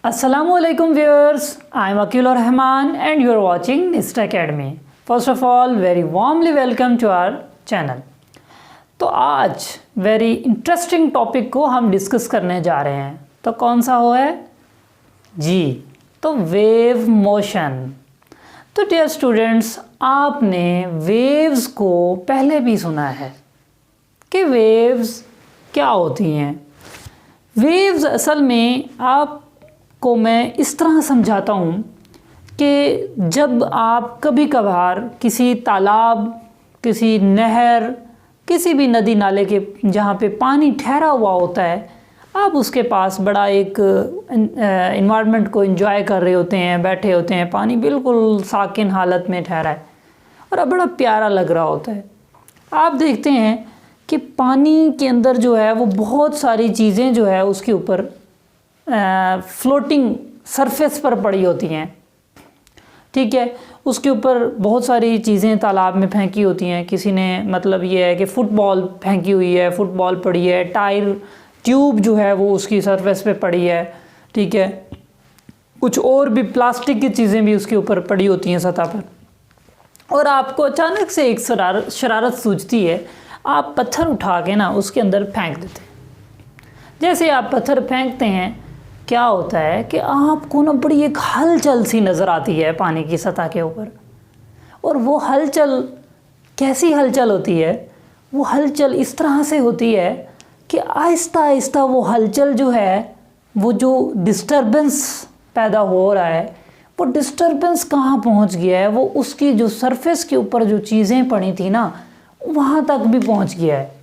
Assalamualaikum viewers, I am Akil Rahman and you are watching NIST Academy. First of all, very warmly welcome to our channel. तो आज very interesting topic को हम discuss करने जा रहे हैं। तो कौन सा हो है जी, तो वेव मोशन। तो डियर स्टूडेंट्स, आपने वेव्स को पहले भी सुना है कि वेव्स क्या होती हैं। वेव्स असल में आपको मैं इस तरह समझाता हूँ कि जब आप कभी कभार किसी तालाब, किसी नहर, किसी भी नदी नाले के जहाँ पे पानी ठहरा हुआ होता है, आप उसके पास बड़ा एक इन्वायरमेंट को एंजॉय कर रहे होते हैं, बैठे होते हैं, पानी बिल्कुल साकिन हालत में ठहरा है और अब बड़ा प्यारा लग रहा होता है। आप देखते हैं कि पानी के अंदर जो है वो बहुत सारी चीज़ें जो है उसके ऊपर फ्लोटिंग सरफेस पर पड़ी होती हैं, ठीक है। उसके ऊपर बहुत सारी चीज़ें तालाब में फेंकी होती हैं। किसी ने मतलब ये है कि फ़ुटबॉल फेंकी हुई है, फ़ुटबॉल पड़ी है, टायर ट्यूब जो है वो उसकी सरफेस पे पड़ी है, ठीक है। कुछ और भी प्लास्टिक की चीज़ें भी उसके ऊपर पड़ी होती हैं सतह पर, और आपको अचानक से एक शरारत सूझती है, आप पत्थर उठा के ना उसके अंदर फेंक देते हैं। जैसे आप पत्थर फेंकते हैं, क्या होता है कि आपको ना बड़ी एक हलचल सी नज़र आती है पानी की सतह के ऊपर। और वो हलचल कैसी हलचल होती है? वो हलचल इस तरह से होती है कि आहिस्ता आहिस्ता वो हलचल जो है, वो जो डिस्टर्बेंस पैदा हो रहा है, वो डिस्टर्बेंस कहाँ पहुँच गया है, वो उसकी जो सरफेस के ऊपर जो चीज़ें पड़ी थी ना, वहाँ तक भी पहुँच गया है।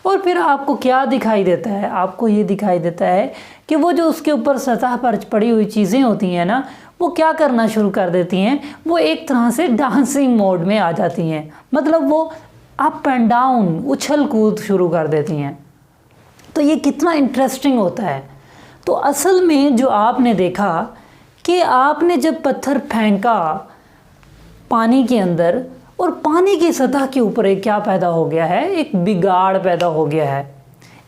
और फिर आपको क्या दिखाई देता है? आपको ये दिखाई देता है कि वो जो उसके ऊपर सतह पर पड़ी हुई चीज़ें होती हैं ना, वो क्या करना शुरू कर देती हैं, वो एक तरह से डांसिंग मोड में आ जाती हैं। मतलब वो अप एंड डाउन उछल कूद शुरू कर देती हैं। तो ये कितना इंटरेस्टिंग होता है। तो असल में जो आपने देखा कि आपने जब पत्थर फेंका पानी के अंदर, और पानी की सतह के ऊपर एक क्या पैदा हो गया है, एक बिगाड़ पैदा हो गया है,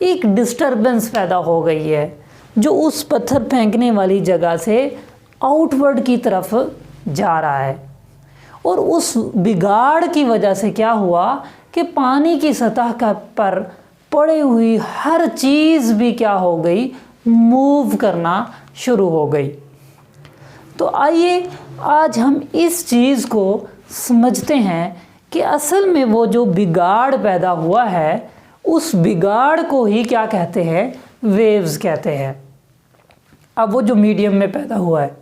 एक डिस्टर्बेंस पैदा हो गई है, जो उस पत्थर फेंकने वाली जगह से आउटवर्ड की तरफ जा रहा है। और उस बिगाड़ की वजह से क्या हुआ कि पानी की सतह का पर पड़ी हुई हर चीज़ भी क्या हो गई, मूव करना शुरू हो गई। तो आइए आज हम इस चीज़ को समझते हैं कि असल में वो जो बिगाड़ पैदा हुआ है, उस बिगाड़ को ही क्या कहते हैं, वेव्स कहते हैं। अब वो जो मीडियम में पैदा हुआ है,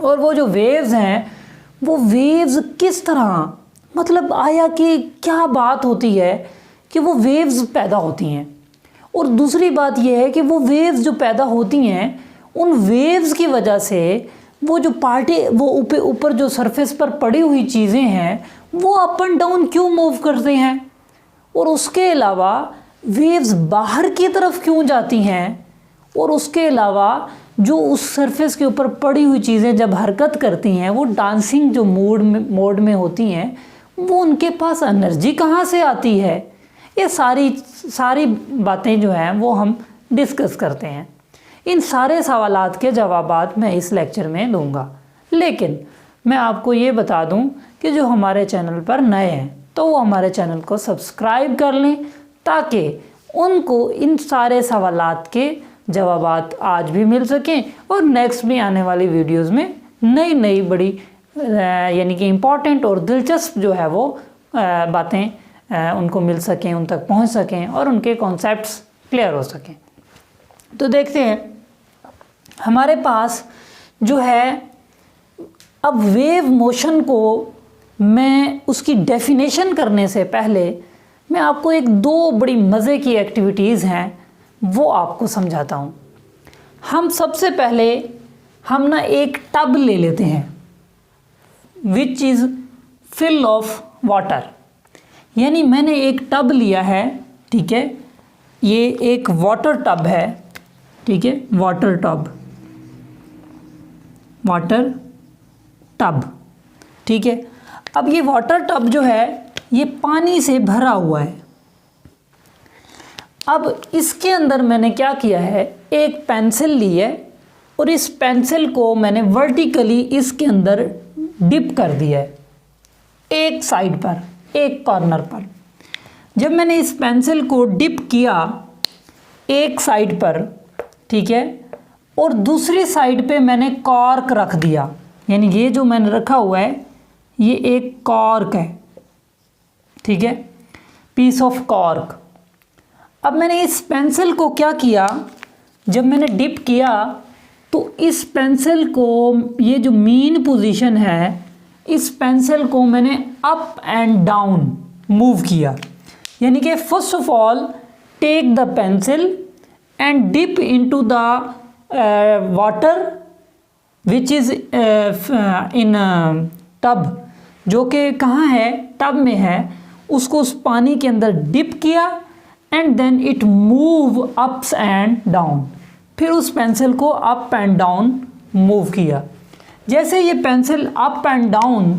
और वो जो वेव्स हैं, वो वेव्स किस तरह, मतलब आया कि क्या बात होती है कि वो वेव्स पैदा होती हैं। और दूसरी बात ये है कि वो वेव्स जो पैदा होती हैं, उन वेव्स की वजह से वो जो वो ऊपर जो सरफेस पर पड़ी हुई चीज़ें हैं, वो अप एंड डाउन क्यों मूव करते हैं, और उसके अलावा वेव्स बाहर की तरफ क्यों जाती हैं, और उसके अलावा जो उस सरफेस के ऊपर पड़ी हुई चीज़ें जब हरकत करती हैं, वो डांसिंग जो मोड में होती हैं, वो उनके पास एनर्जी कहाँ से आती है। ये सारी बातें जो हैं वो हम डिस्कस करते हैं। इन सारे सवालात के जवाबात मैं इस लेक्चर में दूंगा। लेकिन मैं आपको ये बता दूं कि जो हमारे चैनल पर नए हैं, तो वो हमारे चैनल को सब्सक्राइब कर लें, ताकि उनको इन सारे सवालात के जवाबात आज भी मिल सकें और नेक्स्ट भी आने वाली वीडियोस में नई नई बड़ी यानी कि इम्पॉर्टेंट और दिलचस्प जो है वो बातें उनको मिल सकें, उन तक पहुंच सकें और उनके कॉन्सेप्ट्स क्लियर हो सकें। तो देखते हैं हमारे पास जो है, अब वेव मोशन को मैं उसकी डेफिनेशन करने से पहले मैं आपको एक दो बड़ी मज़े की एक्टिविटीज़ हैं वो आपको समझाता हूँ। हम सबसे पहले हम ना एक टब ले लेते हैं, which is fill of water. यानी मैंने एक टब लिया है, ठीक है, ये एक वाटर टब है, ठीक है, वाटर टब, ठीक है। अब ये वाटर टब जो है ये पानी से भरा हुआ है। अब इसके अंदर मैंने क्या किया है, एक पेंसिल ली है और इस पेंसिल को मैंने वर्टिकली इसके अंदर डिप कर दिया है, एक साइड पर, एक कॉर्नर पर। जब मैंने इस पेंसिल को डिप किया एक साइड पर, ठीक है, और दूसरी साइड पे मैंने कॉर्क रख दिया, यानी ये जो मैंने रखा हुआ है ये एक कॉर्क है, ठीक है, पीस ऑफ कॉर्क। अब मैंने इस पेंसिल को क्या किया, जब मैंने डिप किया तो इस पेंसिल को, ये जो मीन पोजीशन है, इस पेंसिल को मैंने अप एंड डाउन मूव किया। यानी कि first of all take the pencil and dip into the water which is in tub, जो कि कहाँ है, टब में है, उसको उस पानी के अंदर डिप किया and then it move ups and down. फिर उस पेंसिल को अप एंड डाउन मूव किया। जैसे ये पेंसिल अप एंड डाउन,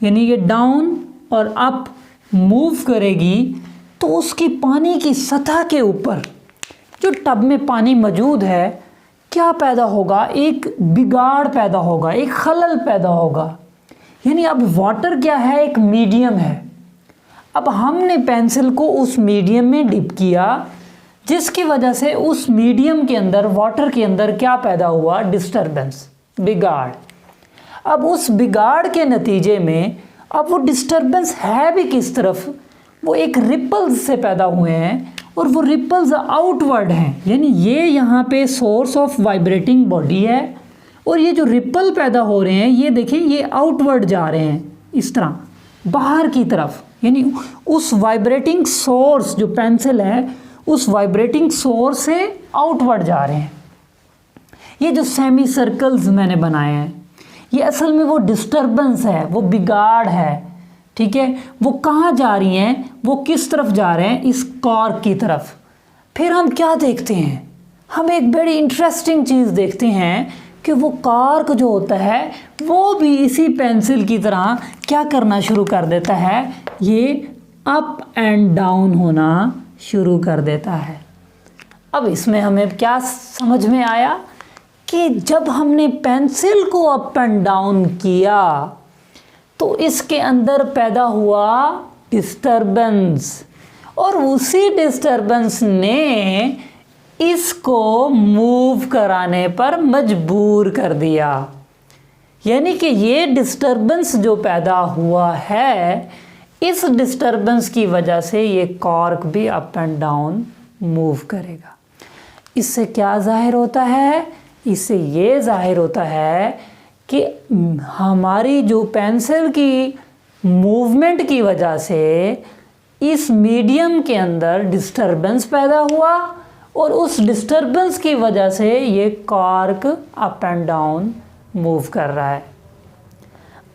यानी ये डाउन और अप मूव करेगी, तो उसकी पानी की सतह के ऊपर जो टब में पानी मौजूद है, क्या पैदा होगा, एक बिगाड़ पैदा होगा, एक खलल पैदा होगा। यानी अब वाटर क्या है, एक मीडियम है। अब हमने पेंसिल को उस मीडियम में डिप किया, जिसकी वजह से उस मीडियम के अंदर, वाटर के अंदर क्या पैदा हुआ, डिस्टरबेंस, बिगाड़। अब उस बिगाड़ के नतीजे में अब वो डिस्टरबेंस है भी किस तरफ, वो एक रिपल्स से पैदा हुए हैं, और वो रिपल्स आउटवर्ड हैं। यानी ये यहाँ पे सोर्स ऑफ वाइब्रेटिंग बॉडी है, और ये जो रिपल पैदा हो रहे हैं, ये देखिए ये आउटवर्ड जा रहे हैं, इस तरह बाहर की तरफ। यानी उस वाइब्रेटिंग सोर्स जो पेंसिल है, उस वाइब्रेटिंग सोर्स से आउटवर्ड जा रहे हैं। ये जो सेमी सर्कल्स मैंने बनाए हैं, ये असल में वो डिस्टरबेंस है, वो बिगाड़ है, ठीक है। वो कहाँ जा रही हैं, वो किस तरफ जा रहे हैं, इस कॉर्क की तरफ। फिर हम क्या देखते हैं, हम एक बड़ी इंटरेस्टिंग चीज़ देखते हैं कि वो कॉर्क जो होता है वो भी इसी पेंसिल की तरह क्या करना शुरू कर देता है, ये अप एंड डाउन होना शुरू कर देता है। अब इसमें हमें क्या समझ में आया कि जब हमने पेंसिल को अप एंड डाउन किया तो इसके अंदर पैदा हुआ डिस्टरबेंस, और उसी डिस्टरबेंस ने इसको मूव कराने पर मजबूर कर दिया। यानी कि ये डिस्टरबेंस जो पैदा हुआ है, इस डिस्टरबेंस की वजह से ये कॉर्क भी अप एंड डाउन मूव करेगा। इससे क्या जाहिर होता है, इससे ये जाहिर होता है कि हमारी जो पेंसिल की मूवमेंट की वजह से इस मीडियम के अंदर डिस्टरबेंस पैदा हुआ, और उस डिस्टरबेंस की वजह से ये cork up and down move कर रहा है।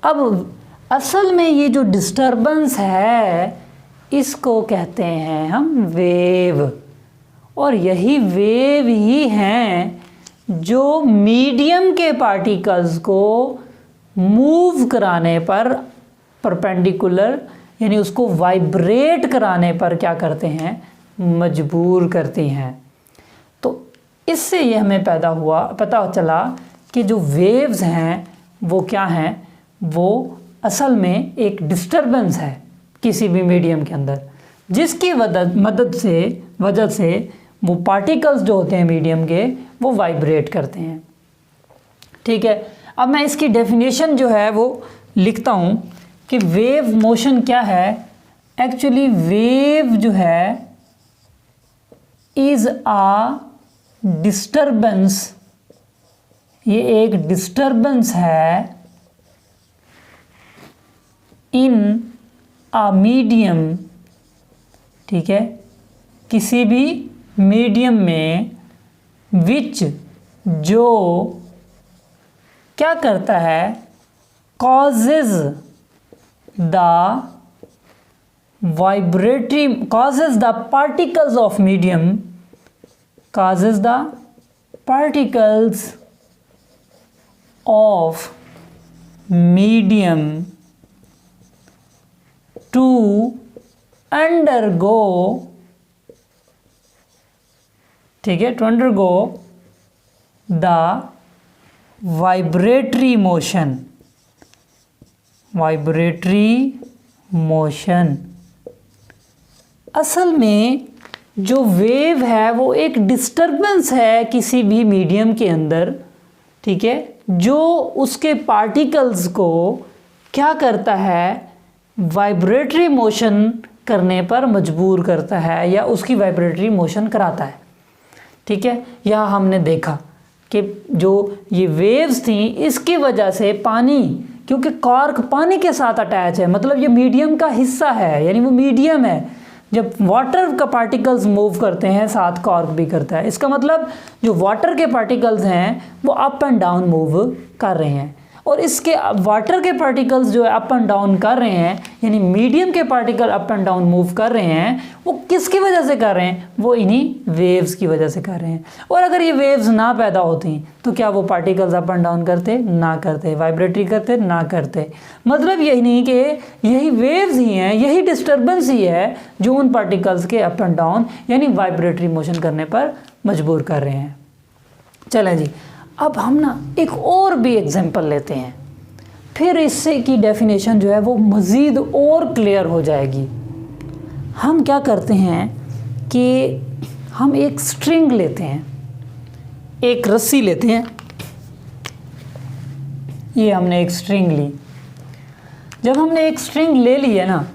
अब असल में ये जो डिस्टरबेंस है, इसको कहते हैं हम वेव, और यही वेव ही हैं जो मीडियम के पार्टिकल्स को मूव कराने पर, परपेंडिकुलर, यानी उसको वाइब्रेट कराने पर क्या करते हैं, मजबूर करती हैं। तो इससे ये हमें पता चला कि जो वेव्स हैं वो क्या हैं, वो असल में एक डिस्टरबेंस है किसी भी मीडियम के अंदर, जिसकी वजह से वो पार्टिकल्स जो होते हैं मीडियम के, वो वाइब्रेट करते हैं, ठीक है। अब मैं इसकी डेफिनेशन जो है वो लिखता हूँ कि वेव मोशन क्या है। एक्चुअली वेव जो है इज़ आ डिस्टरबेंस, ये एक डिस्टरबेंस है इन आ मीडियम, ठीक है, किसी भी मीडियम में, विच जो क्या करता है, causes the particles of medium, causes the particles of medium to undergo, ठीक है, to undergo the vibratory motion, vibratory motion. असल में जो वेव है वो एक डिस्टरबेंस है किसी भी मीडियम के अंदर, ठीक है, जो उसके पार्टिकल्स को क्या करता है, वाइब्रेटरी मोशन करने पर मजबूर करता है या उसकी वाइब्रेटरी मोशन कराता है, ठीक है। या हमने देखा कि जो ये वेव्स थी इसकी वजह से पानी, क्योंकि कॉर्क पानी के साथ अटैच है, मतलब ये मीडियम का हिस्सा है, यानी वो मीडियम है। जब वाटर का पार्टिकल्स मूव करते हैं साथ कॉर्क भी करता है, इसका मतलब जो वाटर के पार्टिकल्स हैं वो अप एंड डाउन मूव कर रहे हैं, और इसके वाटर के पार्टिकल्स जो है अप एंड डाउन कर रहे हैं, यानी मीडियम के particle up and down move कर रहे हैं, वो किसकी वजह से कर रहे हैं, वो इन्हीं वेव्स की वजह से कर रहे हैं। और अगर ये वेव्स ना पैदा होती तो क्या वो पार्टिकल्स अप एंड डाउन करते, ना करते, वाइब्रेटरी करते, ना करते। मतलब यही नहीं कि यही वेव्स ही हैं, यही डिस्टर्बेंस ही है जो उन पार्टिकल्स के अप एंड डाउन यानी वाइब्रेटरी मोशन करने पर मजबूर कर रहे हैं। चलें जी, अब हम ना एक और भी एग्जांपल लेते हैं, फिर इससे की डेफिनेशन जो है वो मज़ीद और क्लियर हो जाएगी। हम क्या करते हैं कि हम एक स्ट्रिंग लेते हैं, एक रस्सी लेते हैं, ये हमने एक स्ट्रिंग ली। जब हमने एक स्ट्रिंग ले ली है ना,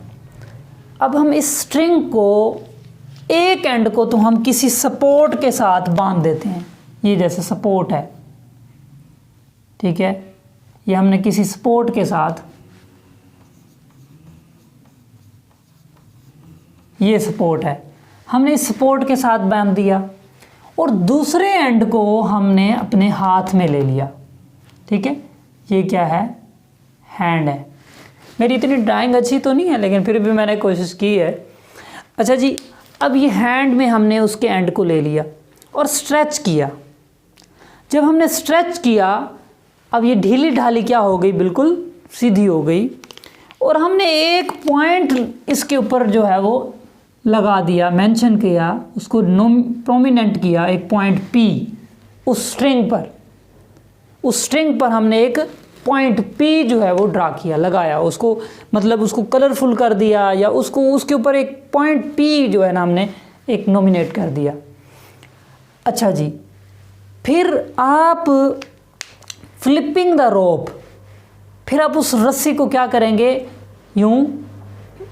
अब हम इस स्ट्रिंग को एक एंड को तो हम किसी सपोर्ट के साथ बांध देते हैं, ये जैसे सपोर्ट है, ठीक है, ये हमने किसी सपोर्ट के साथ, ये सपोर्ट है, हमने इस सपोर्ट के साथ बांध दिया, और दूसरे एंड को हमने अपने हाथ में ले लिया, ठीक है। ये क्या है, हैंड है। मेरी इतनी ड्राइंग अच्छी तो नहीं है, लेकिन फिर भी मैंने कोशिश की है। अच्छा जी, अब ये हैंड में हमने उसके एंड को ले लिया और स्ट्रेच किया। जब हमने स्ट्रेच किया, अब ये ढीली ढाली क्या हो गई, बिल्कुल सीधी हो गई, और हमने एक पॉइंट इसके ऊपर जो है वो लगा दिया, मेंशन किया, उसको प्रोमिनेंट किया, एक पॉइंट P उस स्ट्रिंग पर। उस स्ट्रिंग पर हमने एक पॉइंट P जो है वो ड्रा किया, लगाया उसको, मतलब उसको कलरफुल कर दिया, या उसको उसके ऊपर एक पॉइंट P जो है ना हमने एक नॉमिनेट कर दिया। अच्छा जी, फिर आप फ्लिपिंग द रोप, फिर आप उस रस्सी को क्या करेंगे, यूं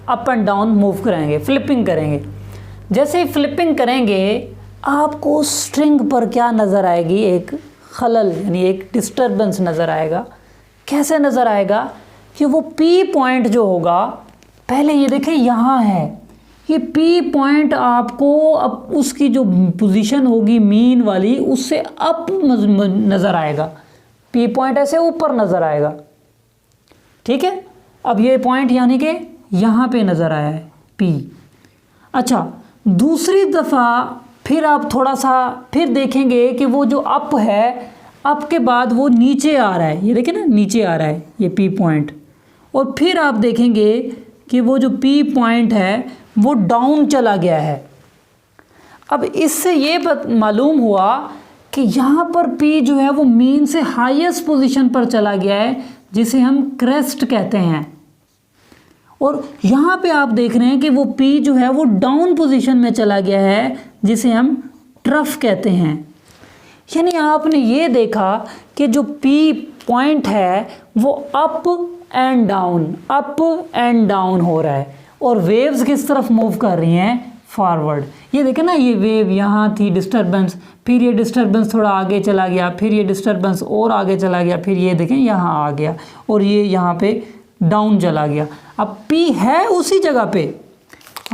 अप एंड डाउन मूव करेंगे, फ्लिपिंग करेंगे। जैसे ही फ्लिपिंग करेंगे आपको स्ट्रिंग पर क्या नज़र आएगी, एक खलल यानी एक डिस्टर्बेंस नज़र आएगा। कैसे नज़र आएगा कि वो P पॉइंट जो होगा, पहले ये देखें यहाँ है, ये P पॉइंट आपको अब उसकी जो पोजीशन होगी मीन वाली, उससे अप नज़र आएगा, P पॉइंट ऐसे ऊपर नज़र आएगा, ठीक है। अब ये पॉइंट यानी कि यहाँ पे नज़र आया है P। अच्छा, दूसरी दफ़ा फिर आप थोड़ा सा फिर देखेंगे कि वो जो अप है, अप के बाद वो नीचे आ रहा है, ये देखें ना, नीचे आ रहा है ये P पॉइंट, और फिर आप देखेंगे कि वो जो P पॉइंट है वो डाउन चला गया है। अब इससे ये मालूम हुआ कि यहाँ पर P जो है वो मीन से हाईएस्ट पोजीशन पर चला गया है, जिसे हम क्रेस्ट कहते हैं, और यहाँ पे आप देख रहे हैं कि वो P जो है वो डाउन पोजीशन में चला गया है, जिसे हम ट्रफ कहते हैं। यानी आपने ये देखा कि जो P पॉइंट है वो अप एंड डाउन हो रहा है, और वेव्स किस तरफ मूव कर रही हैं, फॉरवर्ड। ये देखें ना, ये वेव यहाँ थी डिस्टर्बेंस, फिर ये डिस्टर्बेंस थोड़ा आगे चला गया, फिर ये डिस्टर्बेंस और आगे चला गया, फिर ये देखें यहाँ आ गया, और ये यहाँ पे डाउन चला गया। अब P है उसी जगह पे,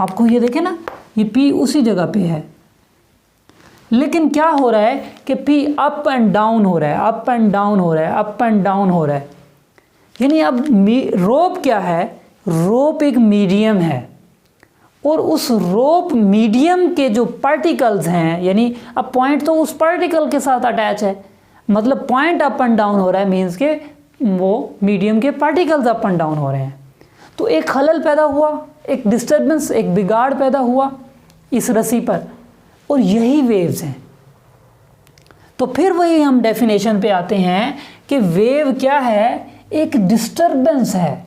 आपको ये देखें ना, ये P उसी जगह पे है, लेकिन क्या हो रहा है कि P अप एंड डाउन हो रहा है, अप एंड डाउन हो रहा है, अप एंड डाउन हो रहा है। यानी अब रोप क्या है, रोप एक मीडियम है, और उस रोप मीडियम के जो पार्टिकल्स हैं, यानी अब पॉइंट तो उस पार्टिकल के साथ अटैच है, मतलब पॉइंट अप एंड डाउन हो रहा है, मीन्स के वो मीडियम के पार्टिकल्स अप एंड डाउन हो रहे हैं। तो एक खलल पैदा हुआ, एक डिस्टर्बेंस, एक बिगाड़ पैदा हुआ इस रस्सी पर, और यही वेव्स हैं। तो फिर वही हम डेफिनेशन पे आते हैं कि वेव क्या है, एक डिस्टरबेंस है,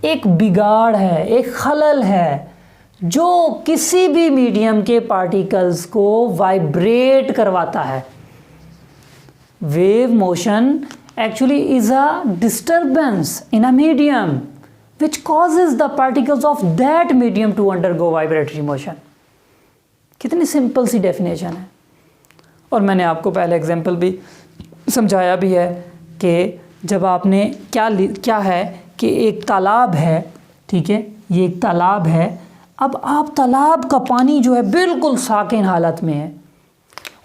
एक बिगाड़ है, एक खलल है जो किसी भी मीडियम के पार्टिकल्स को वाइब्रेट करवाता है। Wave motion actually is a disturbance in a medium which causes the particles of that medium to undergo vibratory motion। कितनी सिंपल सी डेफिनेशन है। और मैंने आपको पहले एग्जांपल भी समझाया भी है कि जब आपने क्या है कि एक तालाब है, ठीक है, ये एक तालाब है। अब आप तालाब का पानी जो है बिल्कुल साकिन हालत में है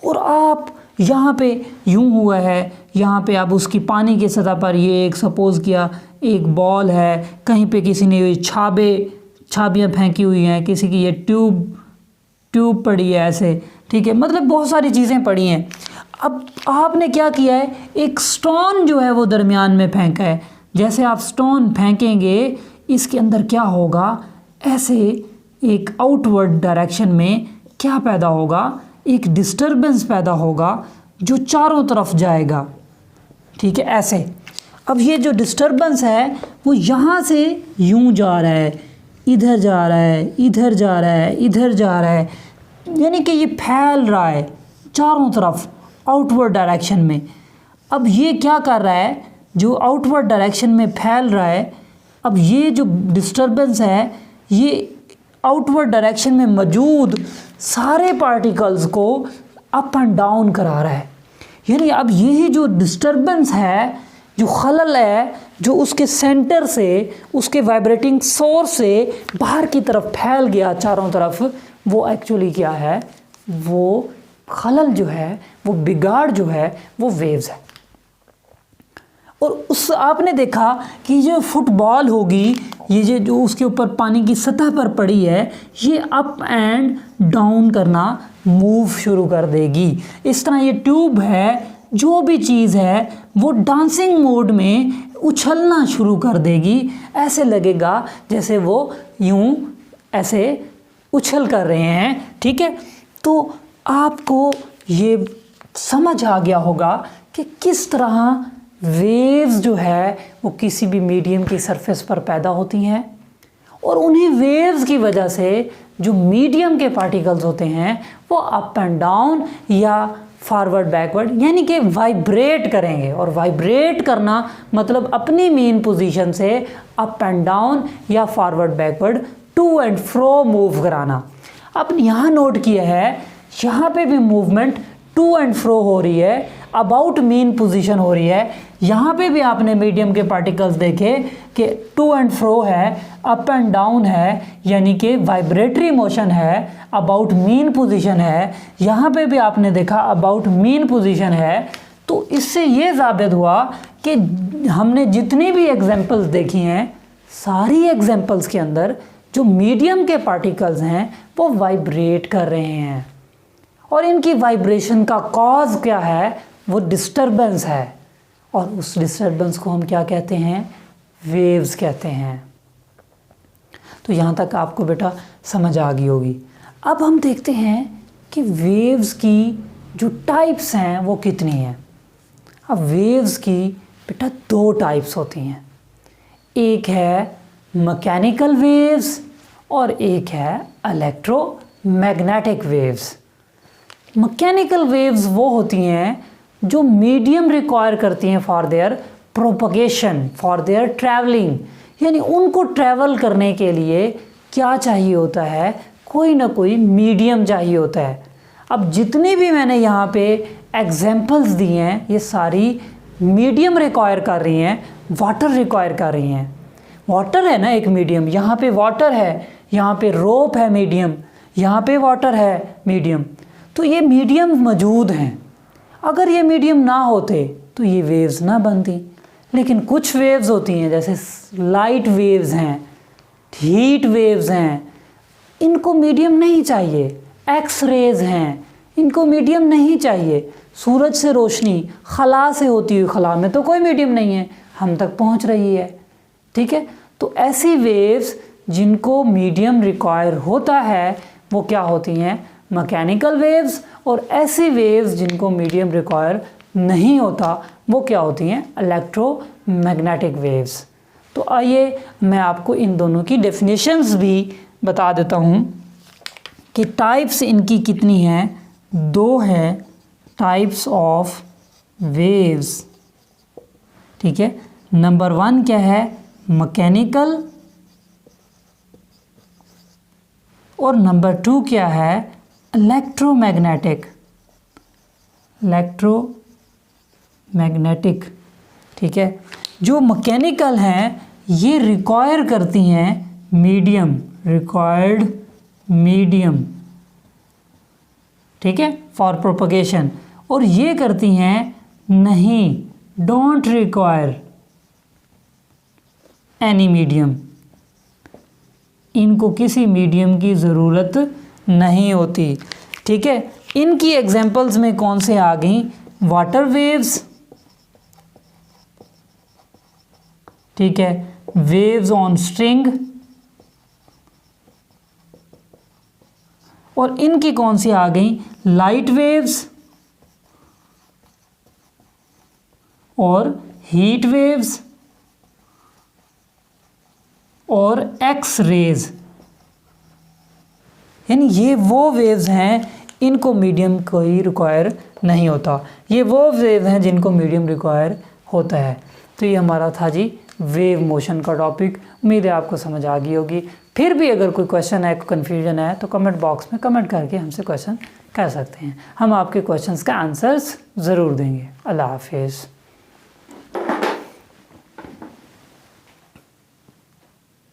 और आप यहाँ पे यूँ हुआ है, यहाँ पे अब उसकी पानी की सतह पर ये एक सपोज़ किया एक बॉल है, कहीं पे किसी ने ये छाबियाँ फेंकी हुई हैं, किसी की ये ट्यूब पड़ी है ऐसे, ठीक है, मतलब बहुत सारी चीज़ें पड़ी हैं। अब आपने क्या किया है, एक स्टोन जो है वो दरमियान में फेंका है। जैसे आप स्टोन फेंकेंगे इसके अंदर क्या होगा, ऐसे एक आउटवर्ड डायरेक्शन में क्या पैदा होगा, एक डिस्टरबेंस पैदा होगा जो चारों तरफ जाएगा, ठीक है, ऐसे। अब ये जो डिस्टरबेंस है वो यहाँ से यूँ जा रहा है, इधर जा रहा है, इधर जा रहा है, इधर जा रहा है, यानी कि ये फैल रहा है चारों तरफ आउटवर्ड डायरेक्शन में। अब ये क्या कर रहा है, जो आउटवर्ड डायरेक्शन में फैल रहा है, अब ये जो डिस्टरबेंस है ये आउटवर्ड डायरेक्शन में मौजूद सारे पार्टिकल्स को अप एंड डाउन करा रहा है। यानी अब यही जो डिस्टरबेंस है, जो खलल है, जो उसके सेंटर से, उसके वाइब्रेटिंग सोर्स से बाहर की तरफ फैल गया चारों तरफ, वो एक्चुअली क्या है, वो खलल जो है, वो बिगाड़ जो है, वो वेव्स है। और उस आपने देखा कि जो फुटबॉल होगी, ये जो उसके ऊपर पानी की सतह पर पड़ी है, ये अप एंड डाउन करना मूव शुरू कर देगी। इस तरह ये ट्यूब है, जो भी चीज़ है वो डांसिंग मोड में उछलना शुरू कर देगी। ऐसे लगेगा जैसे वो यूं ऐसे उछल कर रहे हैं, ठीक है। तो आपको ये समझ आ गया होगा कि किस तरह वेव्स जो है वो किसी भी मीडियम की सरफेस पर पैदा होती हैं और उन्हीं वेव्स की वजह से जो मीडियम के पार्टिकल्स होते हैं वो अप एंड डाउन या फॉरवर्ड बैकवर्ड यानी कि वाइब्रेट करेंगे। और वाइब्रेट करना मतलब अपनी मेन पोजीशन से अप एंड डाउन या forward backward to and fro move कराना। अब यहाँ नोट किया है, यहाँ पे भी मूवमेंट टू एंड फ्रो हो रही है, अबाउट मीन पोजीशन हो रही है। यहाँ पे भी आपने मीडियम के पार्टिकल्स देखे कि टू एंड फ्रो है, अप एंड डाउन है, यानी कि वाइब्रेटरी मोशन है, अबाउट मीन पोजीशन है। यहाँ पे भी आपने देखा अबाउट मीन पोजीशन है। तो इससे ये साबित हुआ कि हमने जितनी भी एग्जांपल्स देखी हैं, सारी एग्जांपल्स के अंदर जो मीडियम के पार्टिकल्स हैं वो वाइब्रेट कर रहे हैं और इनकी वाइब्रेशन का कॉज क्या है, वो डिस्टरबेंस है। और उस डिस्टरबेंस को हम क्या कहते हैं, वेव्स कहते हैं। तो यहाँ तक आपको बेटा समझ आ गई होगी। अब हम देखते हैं कि वेव्स की जो टाइप्स हैं वो कितनी हैं। अब वेव्स की बेटा दो टाइप्स होती हैं, एक है मैकेनिकल वेव्स और एक है इलेक्ट्रोमैग्नेटिक वेव्स। मैकेनिकल वेव्स वो होती हैं जो मीडियम रिक्वायर करती हैं for their propagation, for their travelling, यानी उनको ट्रैवल करने के लिए क्या चाहिए होता है, कोई ना कोई मीडियम चाहिए होता है। अब जितनी भी मैंने यहाँ पे एग्जांपल्स दी हैं ये सारी मीडियम रिक्वायर कर रही हैं, वाटर रिक्वायर कर रही हैं। वाटर है ना एक मीडियम, यहाँ पे वाटर है, यहाँ पे रोप है मीडियम, यहाँ पे वाटर है मीडियम। तो ये मीडियम मौजूद हैं। अगर ये मीडियम ना होते तो ये वेव्स ना बनती। लेकिन कुछ वेव्स होती हैं जैसे लाइट वेव्स हैं, हीट वेव्स हैं, इनको मीडियम नहीं चाहिए। एक्स रेज हैं, इनको मीडियम नहीं चाहिए। सूरज से रोशनी खला से होती हुई, खला में तो कोई मीडियम नहीं है, हम तक पहुंच रही है, ठीक है। तो ऐसी वेव्स जिनको मीडियम रिक्वायर होता है वो क्या होती हैं, मैकेनिकल वेव्स, और ऐसी वेव्स जिनको मीडियम रिक्वायर नहीं होता वो क्या होती हैं, इलेक्ट्रोमैग्नेटिक वेव्स। तो आइए मैं आपको इन दोनों की डेफिनेशंस भी बता देता हूँ कि टाइप्स इनकी कितनी हैं, 2 है टाइप्स ऑफ वेव्स। ठीक है, नंबर 1 क्या है, मैकेनिकल, और नंबर 2 क्या है, इलेक्ट्रोमैग्नेटिक। इलेक्ट्रोमैग्नेटिक, ठीक है। जो मैकेनिकल हैं ये रिक्वायर करती हैं मीडियम, रिक्वायर्ड मीडियम, ठीक है, फॉर प्रोपगेशन, और ये करती हैं नहीं, डोंट रिक्वायर एनी मीडियम, इनको किसी मीडियम की ज़रूरत नहीं होती। ठीक है, इनकी एग्जांपल्स में कौन से आ गई, वाटर वेव्स, ठीक है, वेव्स ऑन स्ट्रिंग, और इनकी कौन सी आ गई, लाइट वेव्स और हीट वेव्स और एक्स रेज। यानी ये वो वेव्स हैं इनको मीडियम कोई रिक्वायर नहीं होता, ये वो वेव हैं जिनको मीडियम रिक्वायर होता है। तो ये हमारा था जी वेव मोशन का टॉपिक। उम्मीद है आपको समझ आ गई होगी। फिर भी अगर कोई क्वेश्चन है, कोई कन्फ्यूजन है, तो कमेंट बॉक्स में कमेंट करके हमसे क्वेश्चन कर सकते हैं। हम आपके क्वेश्चंस का आंसर्स ज़रूर देंगे। अल्लाह हाफिज़।